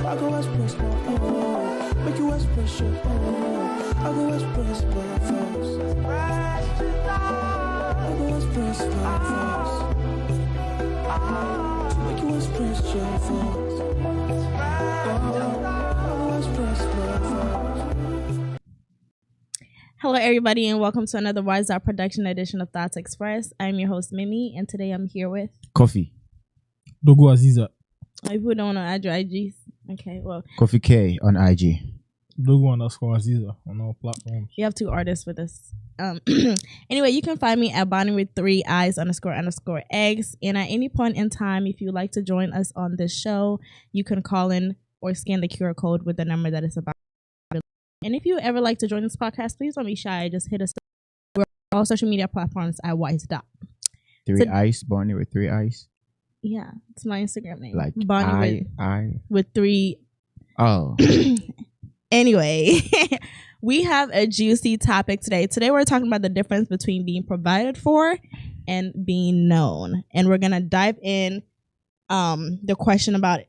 I go express my make you express your I go express my thoughts. I go express my thoughts. To make you express your thoughts. I go express my thoughts. Hello, everybody, and welcome to another Wyattsdot production edition of Thoughts Express. I'm your host, Mimi, and today I'm here with Coffee. Dogo Aziza. People don't want to add your IGs. Okay, well, Coffee K on IG. Dogo_Aziza on all platforms. you have two artists with us. Anyway, you can find me at Bonnie with 3 eyes __ eggs. And at any point in time, if you'd like to join us on this show, you can call in or scan the QR code with the number that is about. And if you ever like to join this podcast, please don't be shy. Just hit us. We're on all social media platforms at Wyattsdot. 3 eyes, Bonnie with 3 eyes. Yeah, it's my Instagram name. Like Bonnie I. with 3. Oh. Anyway, we have a juicy topic today. Today we're talking about the difference between being provided for and being known. And we're going to dive in the question about,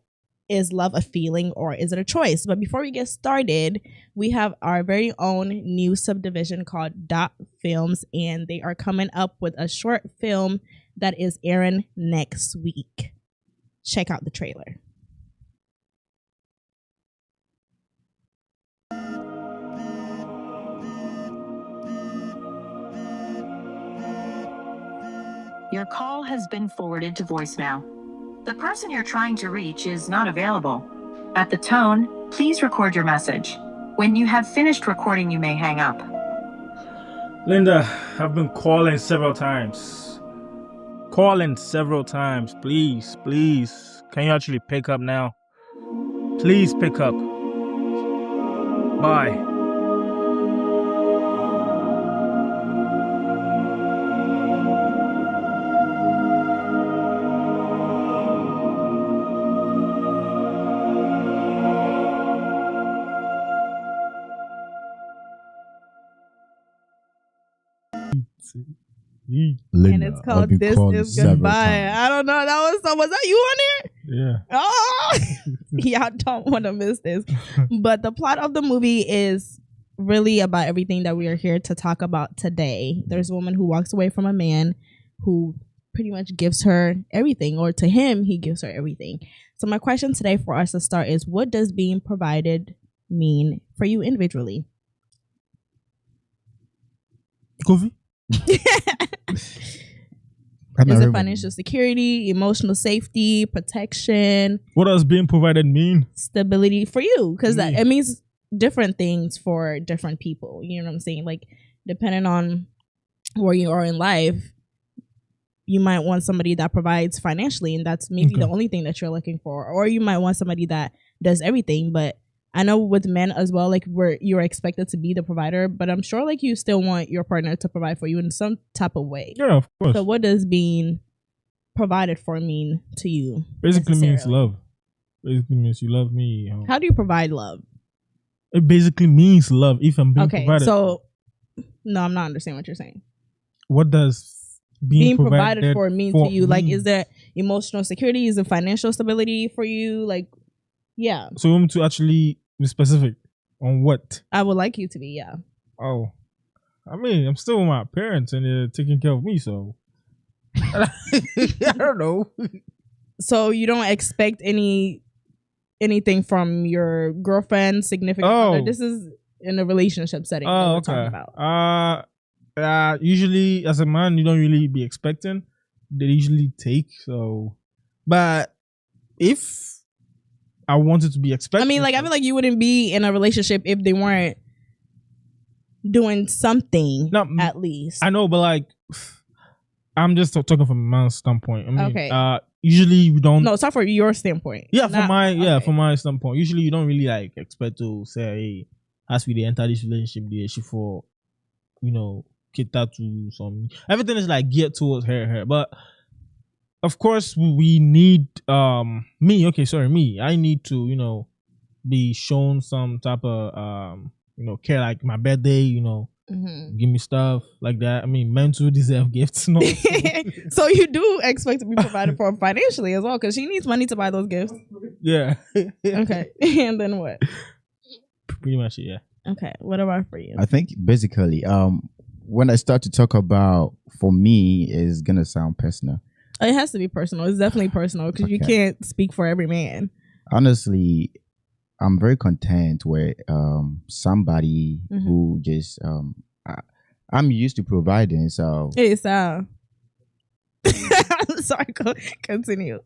is love a feeling or is it a choice? But before we get started, we have our very own new subdivision called Dot Films, and they are coming up with a short film that is airing next week. Check out the trailer. Your call has been forwarded to voicemail. The person you're trying to reach is not available. At the tone, please record your message. When you have finished recording, you may hang up. Linda, I've been calling several times. Please. Can you actually pick up now? Please pick up. Bye. Linda, And it's called This Is Goodbye. I don't know. Was that you on it? Yeah. Oh, y'all don't want to miss this. But the plot of the movie is really about everything that we are here to talk about today. There's a woman who walks away from a man who pretty much gives her everything, or to him, he gives her everything. So my question today for us to start is, what does being provided mean for you individually? Coffee? Is it financial security, emotional safety, protection? What does being provided mean? Stability for you, because it means different things for different people. You know what I'm saying? Like, depending on where you are in life, you might want somebody that provides financially, and that's maybe the only thing that you're looking for. Or you might want somebody that does everything. But I know with men as well, like, where you're expected to be the provider, but I'm sure like you still want your partner to provide for you in some type of way. Yeah, of course. So what does being provided for mean to you? Basically means love. Basically means you love me. How do you provide love? It basically means love if I'm being provided. So no, I'm not understanding what you're saying. What does being provided for mean to you? Like, is there emotional security? Is it financial stability for you? Like, yeah. So you want me to actually be specific on what? I would like you to be, yeah. Oh. I mean, I'm still with my parents and they're taking care of me, so I don't know. So you don't expect anything from your girlfriend, significant other? This is in a relationship setting that we're talking about. Usually as a man you don't really be expecting. They usually take, so but if I wanted to be expecting. I mean, like, I feel like you wouldn't be in a relationship if they weren't doing something, at least. I know, but like, I'm just talking from a man's standpoint. I mean, usually we don't. No, it's not for your standpoint. Yeah, from my standpoint. Usually you don't really like expect to say, hey, as we enter this relationship, they should for, cater to some. Everything is like geared towards her. But of course, we need me. I need to, be shown some type of care, like my birthday, give me stuff like that. I mean, men too deserve gifts. No, So you do expect to be provided for financially as well, because she needs money to buy those gifts. yeah. Okay. And then what? Pretty much it, yeah. Okay. What about for you? I think basically, when I start to talk about, for me, is gonna sound personal. It has to be personal. It's definitely personal because you Okay. can't speak for every man. Honestly, I'm very content with somebody Mhm. who just I'm used to providing, so Hey, Sal. I'm sorry. Continue.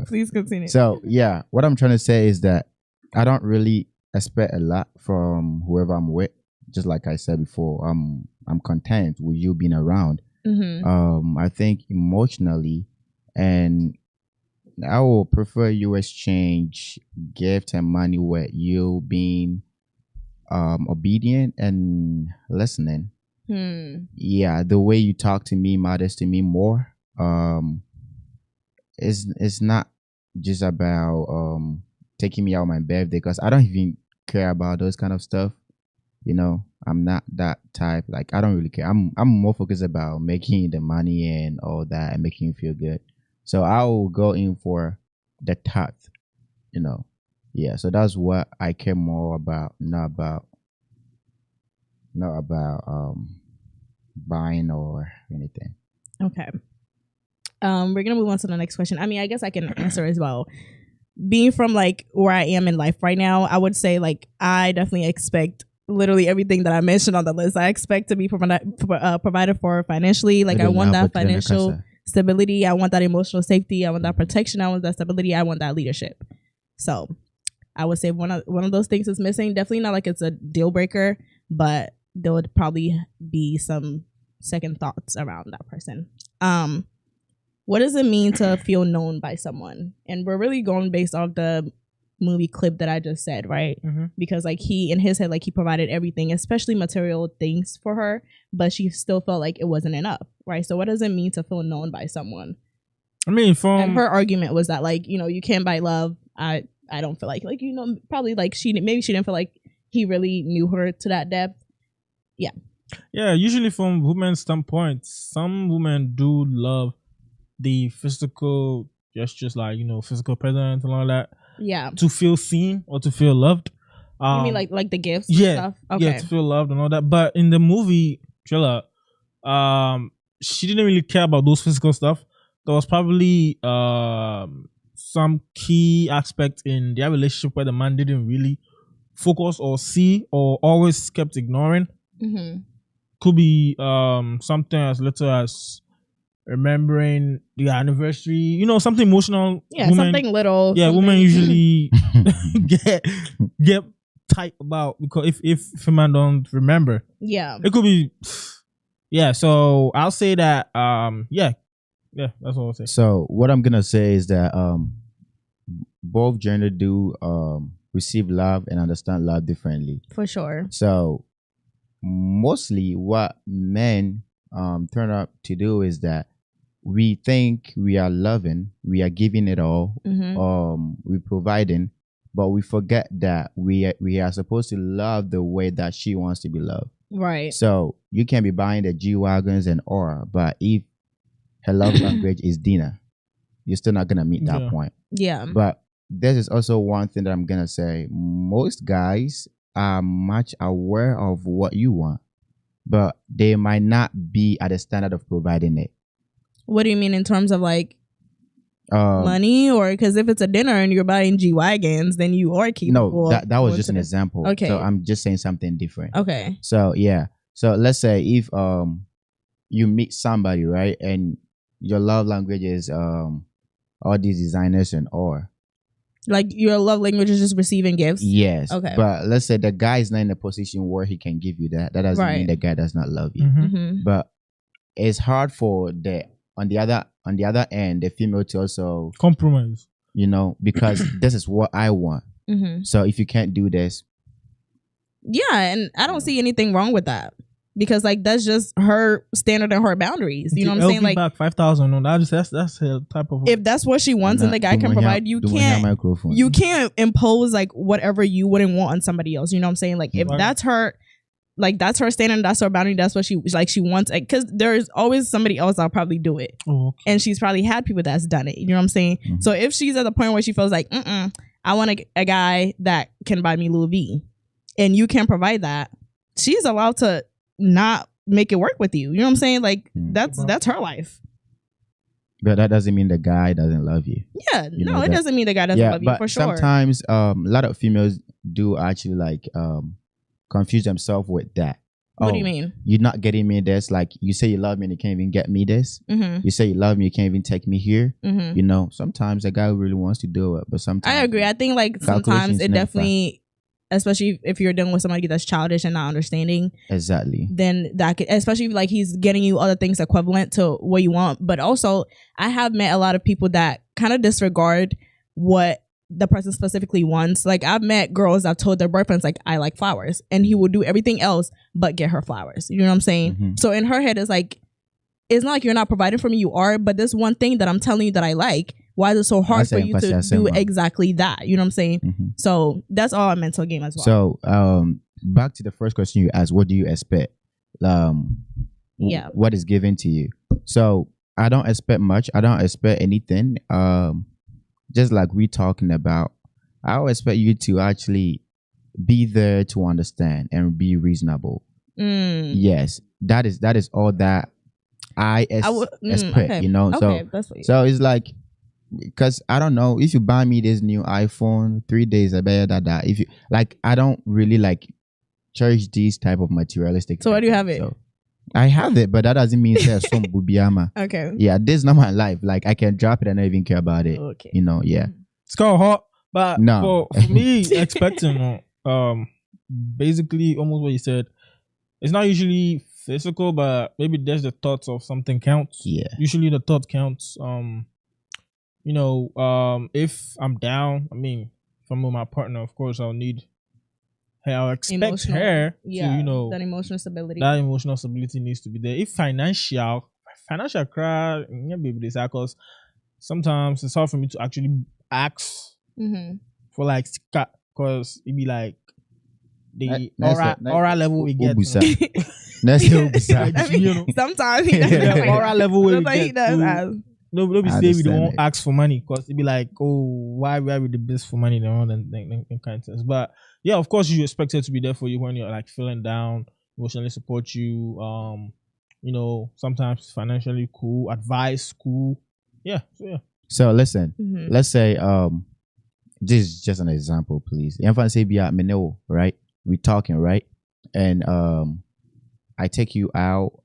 Please continue. So yeah, what I'm trying to say is that I don't really expect a lot from whoever I'm with. Just like I said before, I'm content with you being around. I think emotionally, and I will prefer you exchange gift and money with you being obedient and listening. Yeah, the way you talk to me matters to me more. It's not just about taking me out on my birthday, because I don't even care about those kind of stuff. You know, I'm not that type. Like, I don't really care. I'm more focused about making the money and all that and making you feel good. So I will go in for the thought, you know. Yeah, so that's what I care more about, not about buying or anything. Okay. We're gonna move on to the next question. I mean, I guess I can answer as well. Being from like where I am in life right now, I would say like I definitely expect literally everything that I mentioned on the list. I expect to be provided for financially. Like I want that financial stability. I want that emotional safety. I want that protection. I want that stability. I want that leadership. So I would say one of those things is missing. Definitely not like it's a deal breaker, but there would probably be some second thoughts around that person. What does it mean to feel known by someone? And we're really going based off the movie clip that I just said, right? Because like he, in his head, like he provided everything, especially material things for her, but she still felt like it wasn't enough, right? So what does it mean to feel known by someone? I mean, and her argument was that like, you know, you can't buy love. I don't feel like, you know, probably like she didn't feel like he really knew her to that depth. Yeah. Yeah, usually from women's standpoint, some women do love the physical gestures, like, you know, physical presence and all that. Yeah. To feel seen or to feel loved. You mean like the gifts? Yeah. And stuff? Okay. Yeah, to feel loved and all that. But in the movie trailer, she didn't really care about those physical stuff. There was probably some key aspect in their relationship where the man didn't really focus or see or always kept ignoring. Could be something as little as remembering the anniversary, you know, something emotional. Yeah, something little. Yeah, something. women usually get tight about, because if a man don't remember, yeah, it could be. Yeah, so I'll say that. Yeah, that's what I'll say. So what I'm gonna say is that both gender do receive love and understand love differently. For sure. So mostly what men turn up to do is that we think we are loving, we are giving it all, we're providing, but we forget that we are supposed to love the way that she wants to be loved. Right. So you can be buying the G-Wagons and aura, but if her love language is dinner, you're still not gonna meet that point. Yeah. But this is also one thing that I'm gonna say. Most guys are much aware of what you want, but they might not be at the standard of providing it. What do you mean in terms of like money, or because if it's a dinner and you're buying G-Wagons, then you are capable. No, that was just an example. Okay. So I'm just saying something different. Okay. So yeah. So let's say if you meet somebody, right, and your love language is all these designers and or. Like your love language is just receiving gifts? Yes. Okay. But let's say the guy is not in a position where he can give you that. That doesn't mean the guy does not love you. But it's hard for on the other end, the female to also compromise. You know, because this is what I want. So if you can't do this. Yeah, and I don't see anything wrong with that. because like that's just her standard and her boundaries. You know what I'm saying? Like back 5,000. No, that's her type of. If that's what she wants and the guy can provide, you can't impose like whatever you wouldn't want on somebody else. You know what I'm saying? Like if that's her. Like that's her standard, that's her boundary, that's what she wants. Because there's always somebody else that'll probably do it, and she's probably had people that's done it. You know what I'm saying? Mm-hmm. So if she's at the point where she feels like, I want a guy that can buy me Louis V, and you can't provide that, she's allowed to not make it work with you. You know what I'm saying? Like that's her life. But that doesn't mean the guy doesn't love you. Yeah, it doesn't mean the guy doesn't love you for sure. Sometimes a lot of females do actually like confuse themselves with that. What do you mean? You're not getting me this. Like you say you love me and you can't even get me this. Mm-hmm. You say you love me, you can't even take me here. Mm-hmm. You know, sometimes a guy really wants to do it, but sometimes I agree. I think like sometimes it definitely, especially if you're dealing with somebody that's childish and not understanding. Exactly. Then that could, especially if like he's getting you other things equivalent to what you want. But also, I have met a lot of people that kind of disregard what the person specifically wants. Like I've met girls that told their boyfriends like I like flowers, and he will do everything else but get her flowers. You know what I'm saying? Mm-hmm. So in her head, it's like, it's not like you're not providing for me, you are, but this one thing that I'm telling you that I like, why is it so hard for you to do exactly that? You know what I'm saying? Mm-hmm. So that's all a mental game as well. So back to the first question you asked, what do you expect? What is given to you? So I don't expect much. I don't expect anything. Just like we talking about, I would expect you to actually be there to understand and be reasonable. Yes, that is all that I expect. Okay. You know, so it's like, because I don't know, if you buy me this new iPhone 3 days, I bet that if you like, I don't really like cherish these type of materialistic. So why do you have it? So, I have it, but that doesn't mean there's some bubiama. Okay. Yeah, this is not my life. Like I can drop it and not even care about it. Okay. You know, yeah. It's called hot, but no. for me, expecting basically almost what you said. It's not usually physical, but maybe there's the thoughts of something counts. Yeah. Usually the thought counts. If I'm down, I mean, if I'm with my partner, of course I'll expect her to, that emotional stability. That emotional stability needs to be there. If financial cry, because sometimes it's hard for me to actually ask for like, because it'd be like the aura level we get. Sometimes he does. Aura level we get. Nobody say we don't ask for money, because it'd be like, oh, why we the best for money and kind of things. But yeah, of course you expect her to be there for you when you're like feeling down, emotionally support you, sometimes financially cool, advice cool. Yeah. So listen, let's say this is just an example, please. If say be at Mineo, right? We talking, right? And I take you out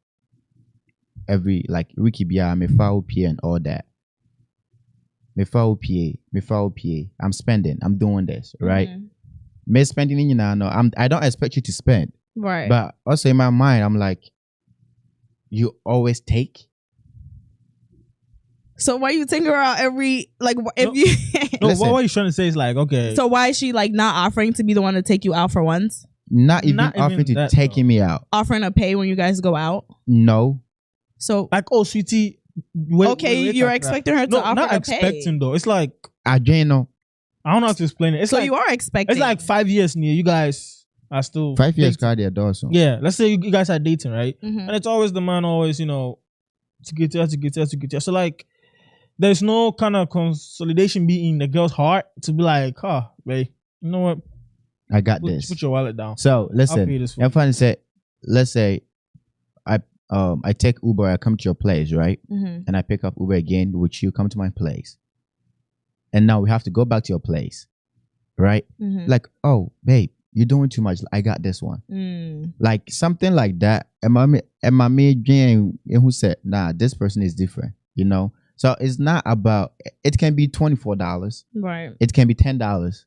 every like Ricky Bia, me foul PA and all that. Me foul PA. I'm spending. I'm doing this, right? Me spending in I don't expect you to spend. Right. But also in my mind, I'm like, you always take. So why you taking her out every if you what are you trying to say is like, okay. So why is she like not offering to be the one to take you out for once? Not even offering to taking me out. Offering to pay when you guys go out? No. So like, oh sweetie, you're expecting her to offer not to expecting pay. Though. It's like I don't know how to explain it. It's so like you are expecting. It's like 5 years near you guys are still 5 years car there also. Yeah, let's say you guys are dating, right? And it's always the man always, to get her. So like there's no kind of consolidation be in the girl's heart to be like, babe, you know what? I got this. Put your wallet down. So listen, I'm trying to say, let's say I take Uber, I come to your place, right? And I pick up Uber again, which you come to my place. And now we have to go back to your place, right? Like, oh, babe, you're doing too much. I got this one. Like something like that. And my maid who said, nah, this person is different, So it's not about, it can be $24. Right. It can be $10,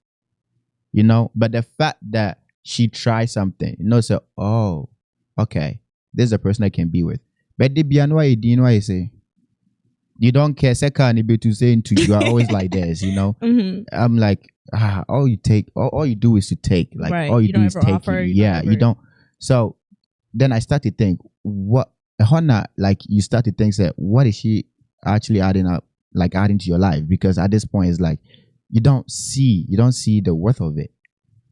But the fact that she tried something, so, oh, okay. This is a person I can be with. But do you know what you say? You don't care. Second, to say to you are always like this, I'm like, all you do is to take. Like all you do is take. Yeah, you don't. So then I start to think, what Honna, like you start to think that what is she actually adding to your life? Because at this point it's like you don't see the worth of it.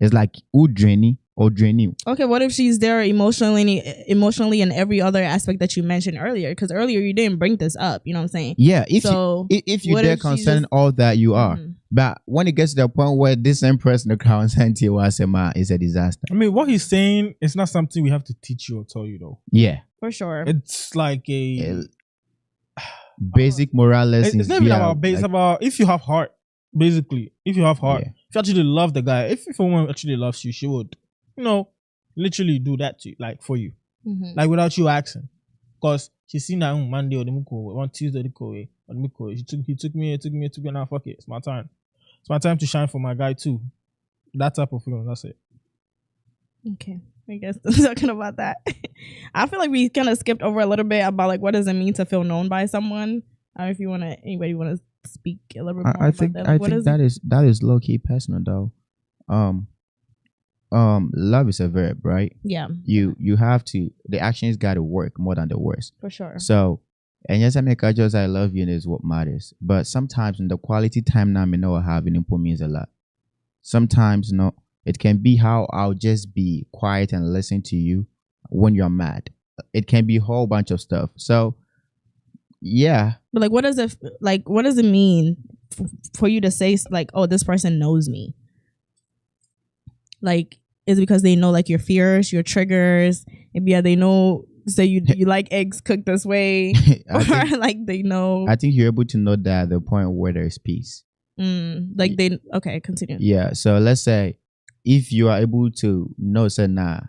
It's like who draining or draining. Okay, what if she's there emotionally in every other aspect that you mentioned earlier? Because earlier you didn't bring this up. You know what I'm saying? Yeah, if you're what there if she's concerning just- all that you are. Mhm. But when it gets to the point where this same person the crown sent you is a disaster. I mean, what he's saying is not something we have to teach you or tell you, though. Yeah. For sure. It's like a Basic moral lessons. It's not even about base. It's about if you have heart. Basically, if you have heart, Yeah. if you actually love the guy, if a woman actually loves you, she would, literally do that to you, like for you, Mhm. like without you asking, because she seen that Monday or the Muko, one Tuesday the Koe, or the Muko, he took me, now fuck it, it's my time. It's my time to shine for my guy too. That type of feeling. That's it. Okay, I guess talking about that. I feel like we kind of skipped over a little bit about like what does it mean to feel known by someone. I don't know if anybody want to speak a little bit more. I think about that. I think that is low key personal though. Love is a verb, right? Yeah, You have to, the actions got to work more than the words. for sure. So, and yes, I make just I love you is what matters. But sometimes in the quality time now, I know having input means a lot. Sometimes no, it can be how I'll just be quiet and listen to you when you're mad. It can be a whole bunch of stuff. So, yeah. But like, what does it mean for you to say like, oh, this person knows me? Like, is it because they know like your fears, your triggers? Maybe they know. Say you like eggs cooked this way, or like they know. I think you're able to know that at the point where there is peace. Like okay, continue. Yeah. So let's say if you are able to know, say, nah,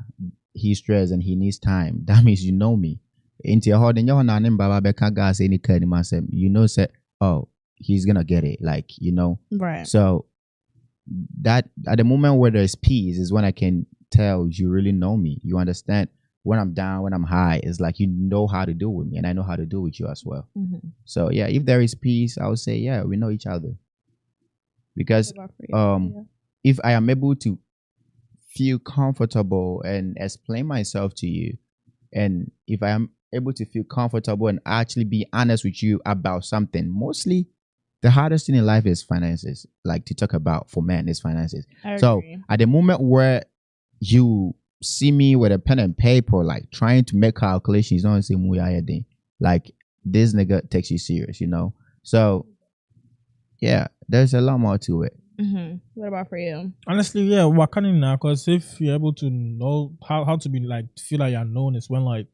he's stressed and he needs time. That means you know me. Into your heart, and you know, say, oh, he's gonna get it. Like, Right. So that at the moment where there's peace is when I can tell you really know me. You understand when I'm down, when I'm high. It's like you know how to deal with me, and I know how to deal with you as well. Mm-hmm. So yeah, if there is peace, I would say yeah, we know each other. Because if I am able to feel comfortable and explain myself to you, and if I am able to feel comfortable and actually be honest with you about something, mostly the hardest thing in life is finances. Like to talk about for men is finances. So at the moment where you see me with a pen and paper, like trying to make calculations, don't say like this nigga takes you serious, So yeah, there's a lot more to it. Mm-hmm. What about for you? Honestly, yeah, we're kind now because if you're able to know how to be like feel like you're known is when like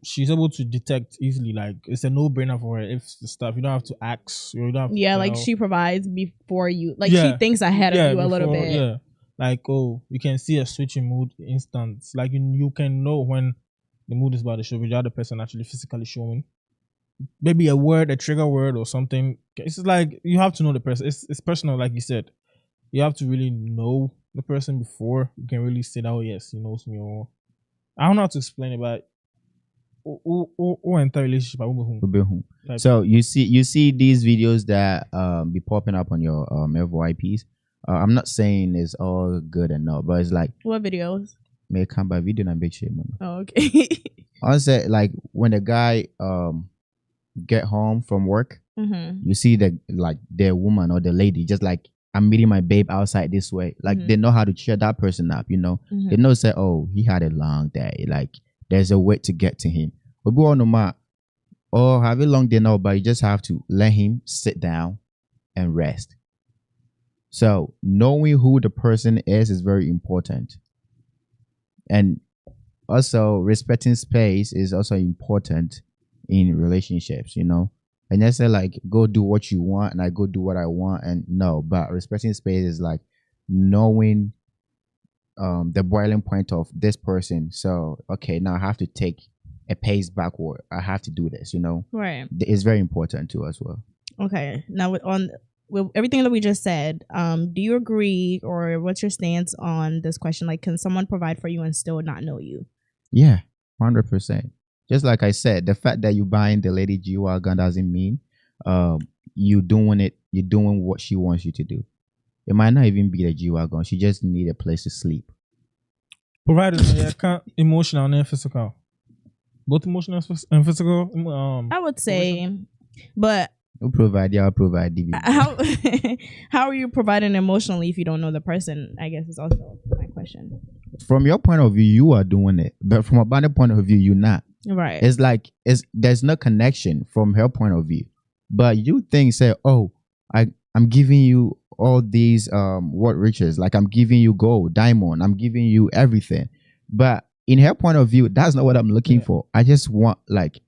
she's able to detect easily. Like it's a no-brainer for her if the stuff you don't have to ask. You don't have to, like she provides before you. Like she thinks ahead of you a little bit. Yeah. Like, oh, you can see a switch in mood instant. Like you can know when the mood is about to show the other person actually physically showing. Maybe a word, a trigger word or something. It's like you have to know the person. It's personal, like you said. You have to really know the person before you can really say that, oh yes, he knows me. Or I don't know how to explain it, but or entire relationship. So you see these videos that be popping up on your FYPs. I'm not saying it's all good and not, but it's like what videos? May come by video and big shit. Oh, okay. Honestly, like when the guy get home from work, you see the woman or the lady just like, I'm meeting my babe outside this way. Like they know how to cheer that person up, They know say, oh, he had a long day. Like there's a way to get to him. But we all know have a long day now, but you just have to let him sit down and rest. So knowing who the person is very important. And also respecting space is also important in relationships, And I say like go do what you want and I go do what I want, and no, but respecting space is like knowing the boiling point of this person. So okay, now I have to take a pace backward. I have to do this, Right. It's very important too as well. Okay. Now with everything that we just said, do you agree or what's your stance on this question? Like, can someone provide for you and still not know you? Yeah, 100%. Just like I said, the fact that you buying the lady G-Wagon doesn't mean you're doing what she wants you to do. It might not even be the G-Wagon. She just need a place to sleep. Provided yeah, can't emotional and physical. Both emotional and physical. I would say, but I'll provide the how how are you providing emotionally if you don't know the person? I guess is also my question. From your point of view, you are doing it, but from a partner point of view, you're not. Right. It's like there's no connection from her point of view, but you think say, oh, I'm giving you all these what riches, like I'm giving you gold, diamond, I'm giving you everything, but in her point of view, that's not what I'm looking for. I just want like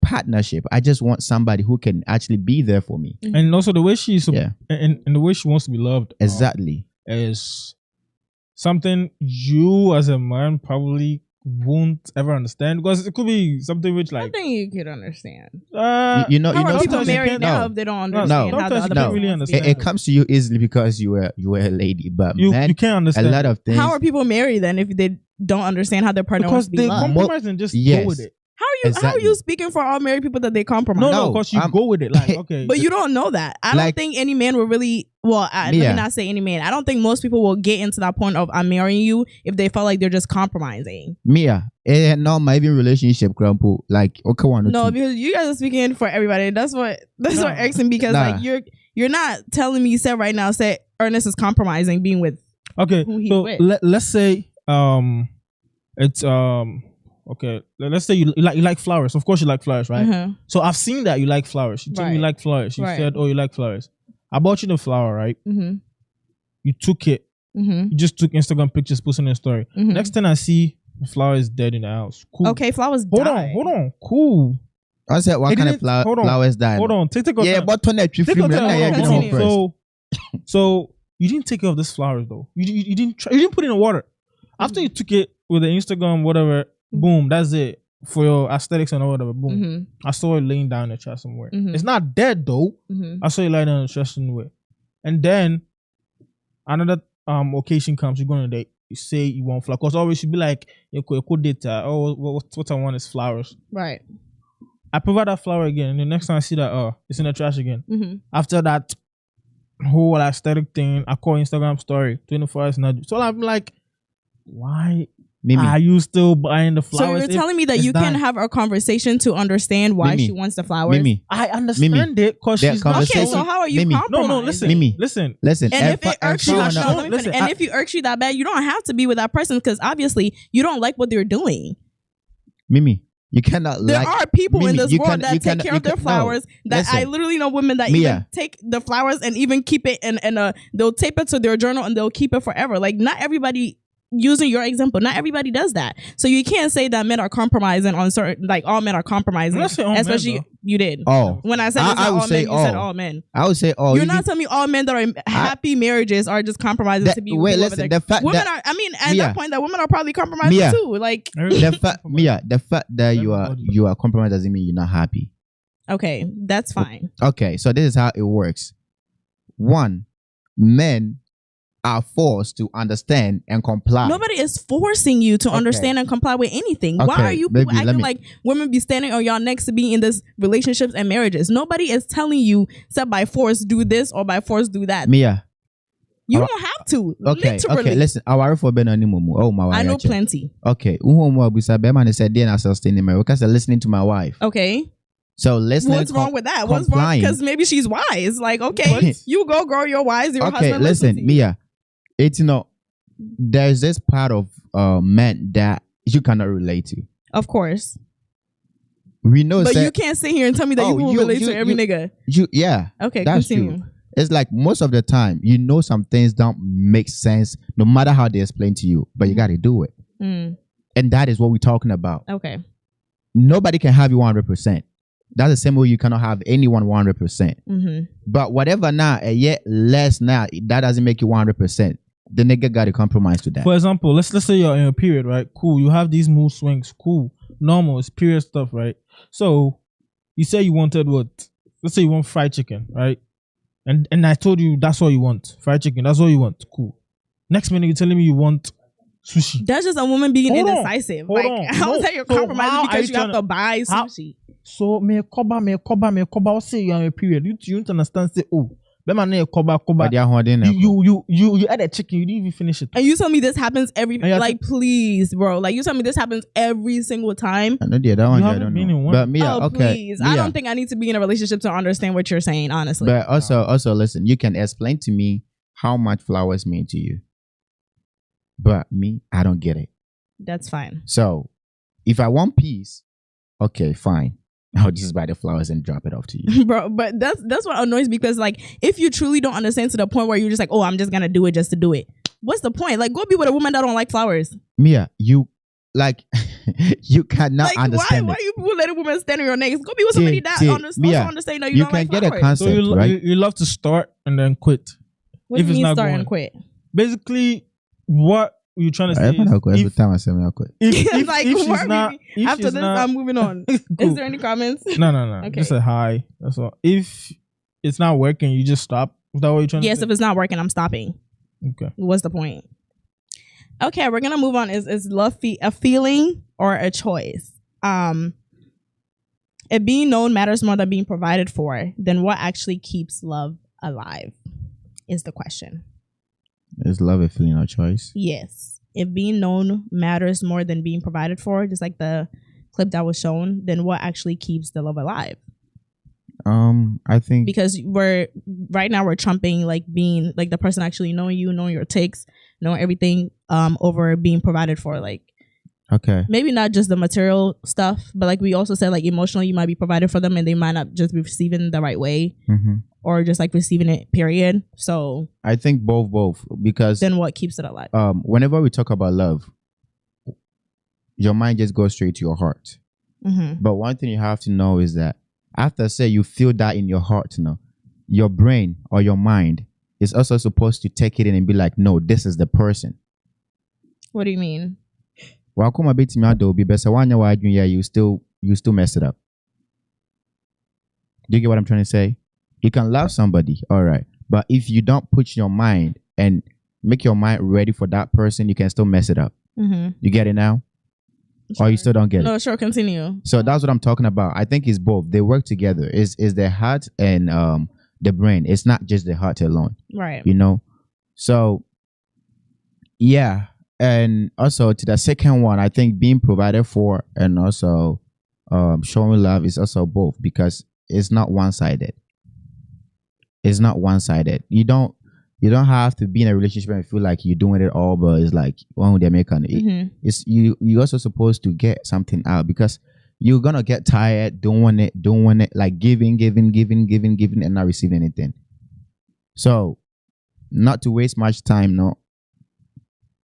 partnership. I just want somebody who can actually be there for me. And also the way she's and the way she wants to be loved. Exactly. Is something you as a man probably won't ever understand, because it could be something which like I think you could understand. You know, How are people sometimes married now if they don't understand how the other person really wants to be understand. it comes to you easily because you were a lady, but you men, can't understand a lot of things. How are people married then if they don't understand how their partner because wants to be they loved? compromise and just Yes. go with it. How are you speaking for all married people that they compromise? No, because you go with it. Like okay, But you don't know that. I don't Like- think any man will really. Well, let me not say any man. I don't think most people will get into that point of I'm marrying you if they felt like they're just compromising. Mia, no, my even relationship crumple. Like okay, one or No, two. because you guys are speaking for everybody. That's what irks me, because Nah. like you're not telling me say Ernest is compromising being with okay. who he's So with. let's say it's okay. Let's say you like flowers. Of course you like flowers, right? Uh-huh. So I've seen that you like flowers. You told me you Right. like flowers. You Right. said, oh, you like flowers. I bought you the flower, right? Mm-hmm. You took it. Mm-hmm. You just took Instagram pictures, posting a story. Mhm. Next thing I see, the flower is dead in the house. Cool. Okay, flowers Hold die. on. Cool. I said, what It kind of didn't- hold on. flowers die? Hold on. Take your Yeah, time. but on that Take your film, time. yeah, Hold on, continue. hold on. So you didn't take care of this flowers though. You didn't try, you didn't put it in the water. After you took it with the Instagram, whatever, boom, that's it. For your aesthetics and whatever, boom. Mm-hmm. I saw it laying down in the chest somewhere. Mhm. It's not dead though. Mm-hmm. I saw it lying down in the chest somewhere. And then another occasion comes, you're going to date. You say you want flowers. Because always you be like, you could date. What I want is flowers. Right. I provide that flower again, and the next time I see that, it's in the trash again. Mm-hmm. After that whole aesthetic thing, I call Instagram story 24 hours now. So I'm like, why Mimi, are you still buying the So flowers? you're telling me that it's you can dying? have a conversation to understand why Mimi. she wants the flowers? Mimi, I understand it because That she's not conversation- Okay, so how are you Mimi. compromising? No, listen, Mimi. listen. listen. And if it irks you, found out- listen, if it irks you that bad, you don't have to be with that person because obviously you don't like what they're doing. Mimi, you cannot There like. are people in Mimi, this you world can- that you take can- care you of their can- flowers. no, That I listen. literally know women that Mia. even take the flowers and even keep it and they'll tape it to their journal and they'll keep it forever. Like not everybody. Using your example, not everybody does that. So you can't say that men are compromising on certain, like all men are compromising. Let's say all men, Especially though. you did. Oh, When I said I it's not would all say men, you said all. all men. I would say, oh, You're not telling me all men that are happy marriages are just compromising That- to be wait, whoever listen, they're- the fact women that- are. I mean, at Mia. that point, that women are probably compromising Mia. too. Like, the fact, Mia, the fact that Everybody. you are compromised doesn't mean you're not happy. okay, that's fine. Okay, so this is how it works. One, men are forced to understand and comply. Nobody is forcing you to Okay. understand and comply with anything. Why Okay, are you baby, people let acting me- like women be standing on y'all necks to be in this relationships and marriages? Nobody is telling you, except by force do this or by force do that. Mia, You Our- don't have to. okay, Literally. okay, listen. Our for Ben Animumu. Oh my I know wife. plenty. Okay, Uhumu Abusa Beman said, "Then I sustain my because I'm listening to my wife." Okay. So listening. What's wrong with that? What's wrong? complying. Because maybe she's wise. Like, okay, What? you go grow your wise. Your Okay, husband listen, to you. Mia. It's there's this part of men that you cannot relate to. Of course. We know, But say, you can't sit here and tell me that Oh, you will you- relate you- to every you- nigga. yeah, Okay, that's continue. true. It's like most of the time, some things don't make sense, no matter how they explain to you, but you got to do it, Mm, and that is what we're talking about. okay. Nobody can have you 100%. That's the same way you cannot have anyone 100%. Mm-hmm. But whatever now, yet less now, that doesn't make you 100%. The nigga got to compromise to that. For example, let's say you're in a period, right? Cool. You have these mood swings. Cool. Normal. It's period stuff, right? So you say you wanted what? Let's say you want fried chicken, right? And I told you that's all you want. Fried chicken. That's all you want. Cool. Next minute you're telling me you want sushi. That's just a woman being Hold on. indecisive. Hold Like, on. how is No. that you're So compromising how are because you you have trying to to- buy how- sushi? So me koba. I'll say you're in a period. You don't understand. Say, oh, But they are holding it. You add a chicken, you didn't even finish it. And you tell me this happens every And you have like please, bro. Like you tell me this happens every single time. I know that one. You I haven't don't been know. in one. But Mia, Oh okay. please. Mia, I don't think I need to be in a relationship to understand what you're saying, honestly. But also, listen. You can explain to me how much flowers mean to you. But me, I don't get it. That's fine. So, if I want peace, okay, fine. I'll just buy the flowers and drop it off to you. Bro, but that's what annoys me because like if you truly don't understand to the point where you're just like, oh, I'm just gonna do it just to do it. What's the point? Like, go be with a woman that don't like flowers. Mia, you like you cannot Like, understand why it. you people letting women stand on your necks? Go be with somebody that Mia, also understand that you you don't can like get a flowers. concept, So right? you love to start and then quit. What if do it's you mean not start going. and quit? Basically, what you're trying to say is Every time I say me, I'll quit. if Like, she's where not, we- if after she's this, not, I'm moving on. Is cool. there any comments? No. Okay. Just a hi. That's all. If it's not working, you just stop. Is that what you're trying Yes, to if it's not working, I'm stopping. say? Okay. What's the point? Okay, we're gonna move on. Is love a feeling or a choice? If being known matters more than being provided for, then what actually keeps love alive? Is the question. Is love a feeling or choice? Yes. If being known matters more than being provided for, just like the clip that was shown, then what actually keeps the love alive? I think Because we're trumping like being like the person actually knowing you, knowing your takes, knowing everything, over being provided for. Like okay. maybe not just the material stuff, but like we also said, like emotionally, you might be provided for them and they might not just be receiving the right way or just like receiving it, period. So I think both because then what keeps it alive? whenever we talk about love, your mind just goes straight to your heart. But one thing you have to know is that after say you feel that in your heart, your brain or your mind is also supposed to take it in and be like, no, this is the person. What do you mean? Well, come a bit to me out though, be better one year you still mess it up. Do you get what I'm trying to say? You can love somebody, all right, but if you don't put your mind and make your mind ready for that person, you can still mess it up. You get it now? Sure. Or you still don't get it? No, sure, continue. So that's what I'm talking about. I think it's both. They work together. Is the heart and the brain. It's not just the heart alone. Right. So yeah. And also to the second one, I think being provided for and also showing love is also both because it's not one-sided. It's not one-sided. You don't have to be in a relationship and feel like you're doing it all, but it's like one they make it's you also supposed to get something out because you're gonna get tired doing it like giving and not receiving anything. So not to waste much time, no.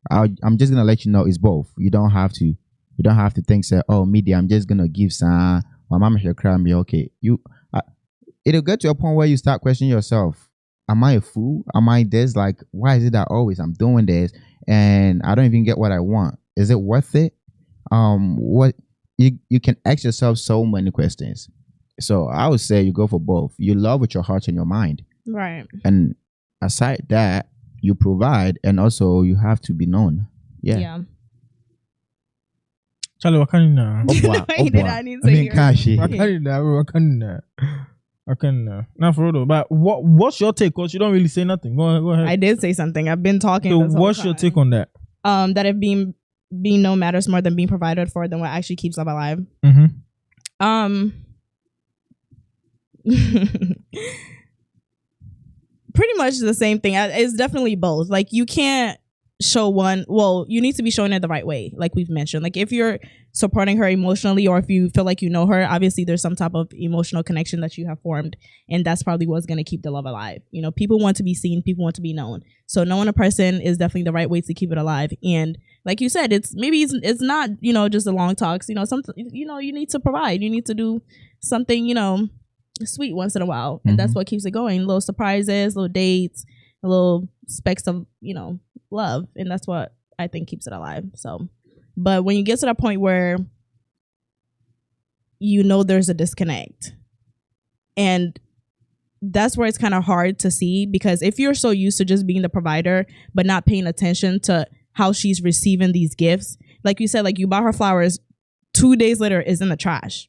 I'm just gonna let you know it's both. You don't have to think say, oh, media, I'm just gonna give some my mama here cry me. Okay. It'll get to a point where you start questioning yourself. Am I a fool? Am I this? Like, why is it that always I'm doing this and I don't even get what I want? Is it worth it? What you can ask yourself so many questions. So I would say you go for both. You love with your heart and your mind. Right. And aside that, you provide and also you have to be known. Yeah. Charlie, what can you Why did I need to hear? Kashi. I can not for real. But what's your take? Cause you don't really say nothing. Go ahead. I did say something. I've been talking. So this whole what's your time. take on that? That if being known matters more than being provided for, then what actually keeps love alive? Pretty much the same thing. It's definitely both. Like you can't show one. Well, you need to be showing it the right way, like we've mentioned. Like if you're supporting her emotionally, or if you feel like you know her, obviously there's some type of emotional connection that you have formed, and that's probably what's going to keep the love alive. People want to be seen, people want to be known. So knowing a person is definitely the right way to keep it alive. And like you said, it's not just the long talks. Something you need to provide. You need to do something sweet once in a while, and that's what keeps it going. Little surprises, little dates, little specks of love, and that's what I think keeps it alive. So, but when you get to that point where there's a disconnect, and that's where it's kind of hard to see, because if you're so used to just being the provider but not paying attention to how she's receiving these gifts, like you said, like you bought her flowers, 2 days later is in the trash.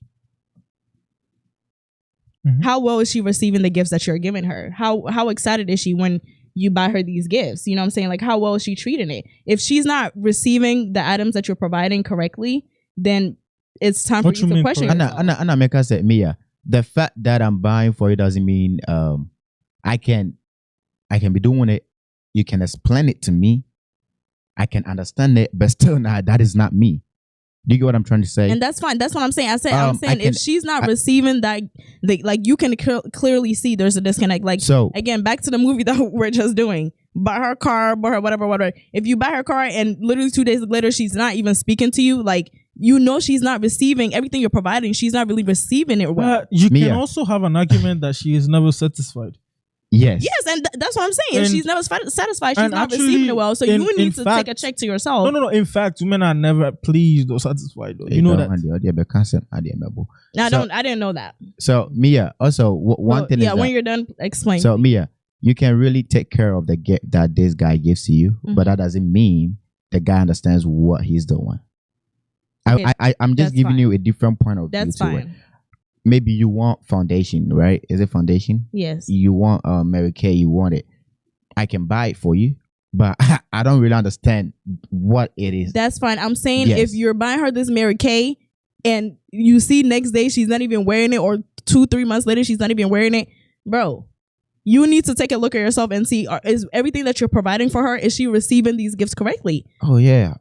How well is she receiving the gifts that you're giving her? How excited is she when you buy her these gifts? You know what I'm saying? Like, how well is she treating it? If she's not receiving the items that you're providing correctly, then it's time for you to question yourself. Anna Meka said, Mia, the fact that I'm buying for it doesn't mean I can be doing it. You can explain it to me. I can understand it, but still that is not me. Do you get what I'm trying to say? And that's fine. That's what I'm saying. I'm saying if she's not receiving that, like you can clearly see there's a disconnect. Like, so again, back to the movie that we're just doing. Buy her car, buy her whatever. If you buy her car and literally 2 days later she's not even speaking to you, like you know she's not receiving everything you're providing. She's not really receiving it well. You can also have an argument that she is never satisfied. Yes, and that's what I'm saying. She's never satisfied. She's not receiving it well. So you need to take a check to yourself. No. In fact, women are never pleased or satisfied. Though. You know that. I didn't know that. So Mia, also one thing is when you're done, explain. So Mia, you can really take care of the gift that this guy gives to you, but that doesn't mean the guy understands what he's doing. I'm just giving you a different point of view. That's fine. Maybe you want foundation, right? Is it foundation? Yes. You want Mary Kay, you want it. I can buy it for you, but I don't really understand what it is. That's fine. I'm saying if you're buying her this Mary Kay and you see next day she's not even wearing it, or 2-3 months later she's not even wearing it, bro, you need to take a look at yourself and see, is everything that you're providing for her, is she receiving these gifts correctly? Oh yeah.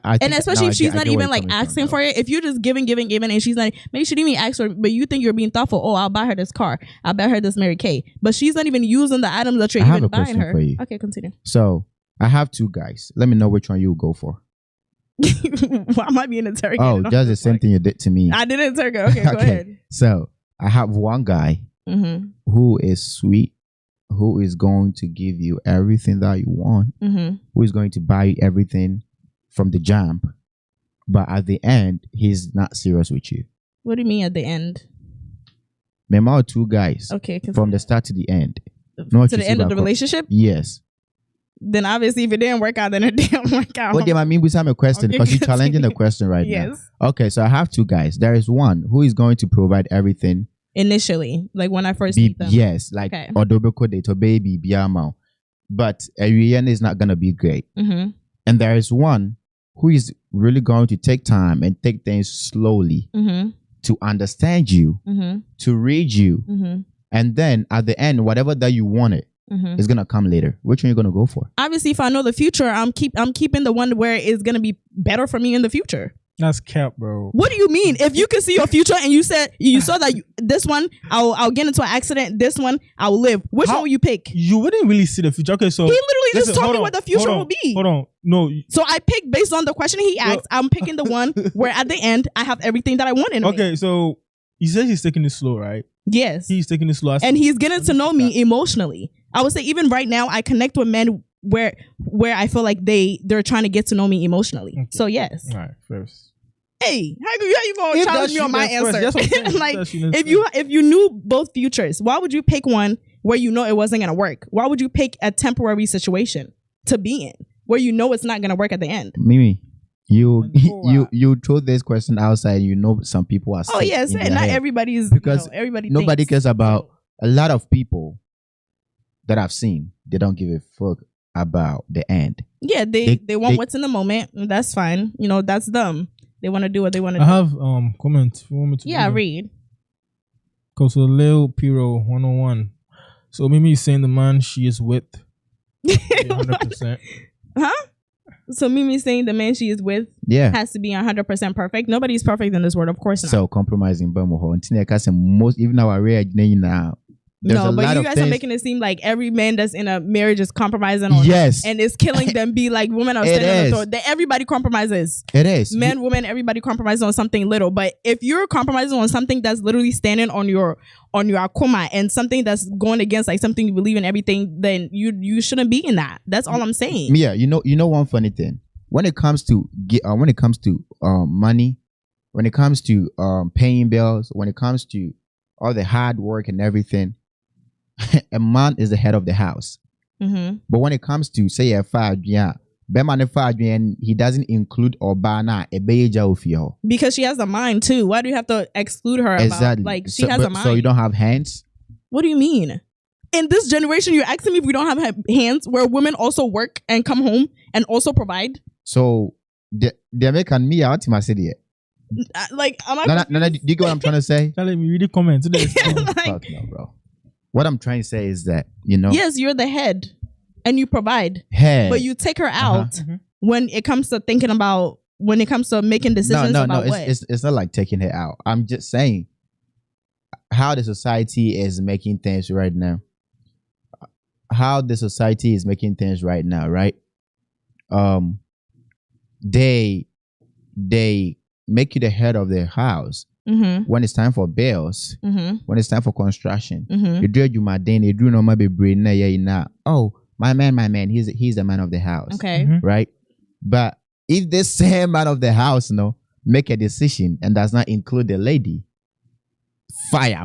I and especially if she's not even like asking for it. If you're just giving and she's not, maybe she didn't even ask for it, but you think you're being thoughtful. Oh, I'll buy her this car, I'll buy her this Mary Kay, but she's not even using the items that you're even buying her. Okay, continue. So I have 2 guys. Let me know which one you go for. Why am I being interrogated? Oh, just the same thing you did to me. I didn't interrogate. Okay, go ahead. So I have one guy who is sweet, who is going to give you everything that you want, who is going to buy you everything from the jump, but at the end, he's not serious with you. What do you mean at the end? Remember 2 guys. Okay. From the start to the end. To the end of the relationship? Yes. Then obviously if it didn't work out, then it didn't work out. What do I mean with some question? Because you're challenging the question right now. Yes. Okay, so I have 2 guys. There is one who is going to provide everything. Initially, like when I first meet them. Yes, like Odobeko Date or Baby Biamao. But Ariane is not going to be great. And there is one who is really going to take time and take things slowly to understand you, to read you. And then at the end, whatever that you wanted is going to come later. Which one are you going to go for? Obviously, if I know the future, I'm keeping the one where it's going to be better for me in the future. That's cap, bro. What do you mean? If you can see your future and you saw that this one I'll get into an accident, this one I'll live. Which one will you pick? You wouldn't really see the future. Okay, so he literally just told me what the future will be. Hold on, no. So I picked based on the question he asked. I'm picking the one where at the end I have everything that I want in me. Okay, so you said he's taking it slow, right? Yes, he's taking it slow, and he's getting to know me emotionally. I would say even right now I connect with men where I feel like they're trying to get to know me emotionally. Okay. So yes. All right, first. Hey, how you gonna challenge me on my answer? Like, if you knew both futures, why would you pick one where you know it wasn't gonna work? Why would you pick a temporary situation to be in where you know it's not gonna work at the end? Mimi, you throw this question outside. You know, some people are. Oh yes, and not everybody's because everybody. Nobody cares about a lot of people that I've seen. They don't give a fuck about the end. Yeah, they want what's in the moment. That's fine. You know, that's them. They want to do what they want to do. I have comment. You want me to read. Go to Lil Piro 101. So Mimi is saying the man she is with 100%. Huh? So Mimi saying the man she is with has to be 100% perfect. Nobody's perfect in this world, of course not. So compromising most even our rare now. No, but you guys are making it seem like every man that's in a marriage is compromising on and is killing them. Be like women are standing on the door. Everybody compromises. It is. Men, women, everybody compromises on something little. But if you're compromising on something that's literally standing on your akuma and something that's going against like something you believe in, everything, then you shouldn't be in that. That's all I'm saying. Yeah, you know one funny thing. When it comes to money, when it comes to paying bills, when it comes to all the hard work and everything, a man is the head of the house. But when it comes to say a 5 Bema ne fa adwen he doesn't include Obana ebeja ofio. Because she has a mind too. Why do you have to exclude her? Exactly. About, like she has a mind. So you don't have hands? What do you mean? In this generation, you're asking me if we don't have hands, where women also work and come home and also provide. So the American me out my city. Like, am I? No, do you get what I'm trying to say? Telling me, read the comments. Fuck no, bro. What I'm trying to say is that, you know. Yes, you're the head and you provide. Head. But you take her out when it comes to thinking about, when it comes to making decisions about what? It's not like taking her out. I'm just saying how the society is making things right now. How the society is making things right now, right? They make you the head of their house when it's time for bills, when it's time for construction. You do you my day, you do no maybe brain na. Oh, my man, he's the man of the house. Okay. Right? But if the same man of the house, make a decision and does not include the lady,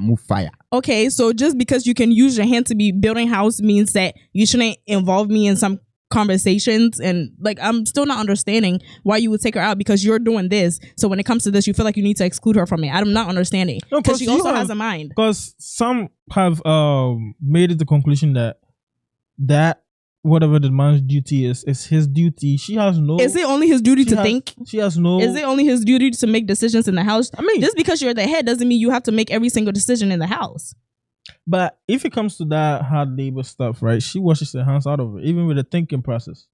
move fire. Okay, so just because you can use your hand to be building house means that you shouldn't involve me in some conversations, and like I'm still not understanding why you would take her out because you're doing this. So when it comes to this, you feel like you need to exclude her from it. I'm not understanding because she also has a mind. Because some have made it the conclusion that whatever the man's duty is his duty. She has no. Is it only his duty to think? She has no. Is it only his duty to make decisions in the house? I mean, just because you're the head doesn't mean you have to make every single decision in the house. But if it comes to that hard labor stuff, right? She washes her hands out of it, even with the thinking process.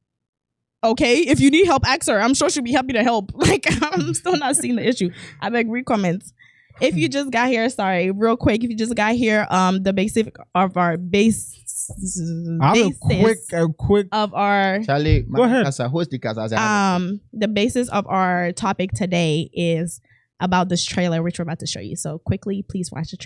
Okay, if you need help, ask her. I'm sure she'll be happy to help. Like, I'm still not seeing the issue. I beg read comments. If you just got here, sorry, real quick. If you just got here, the basic of our base. I have a quick of our. Charlie, go ahead. The basis of our topic today is about this trailer, which we're about to show you. So quickly, please watch the trailer.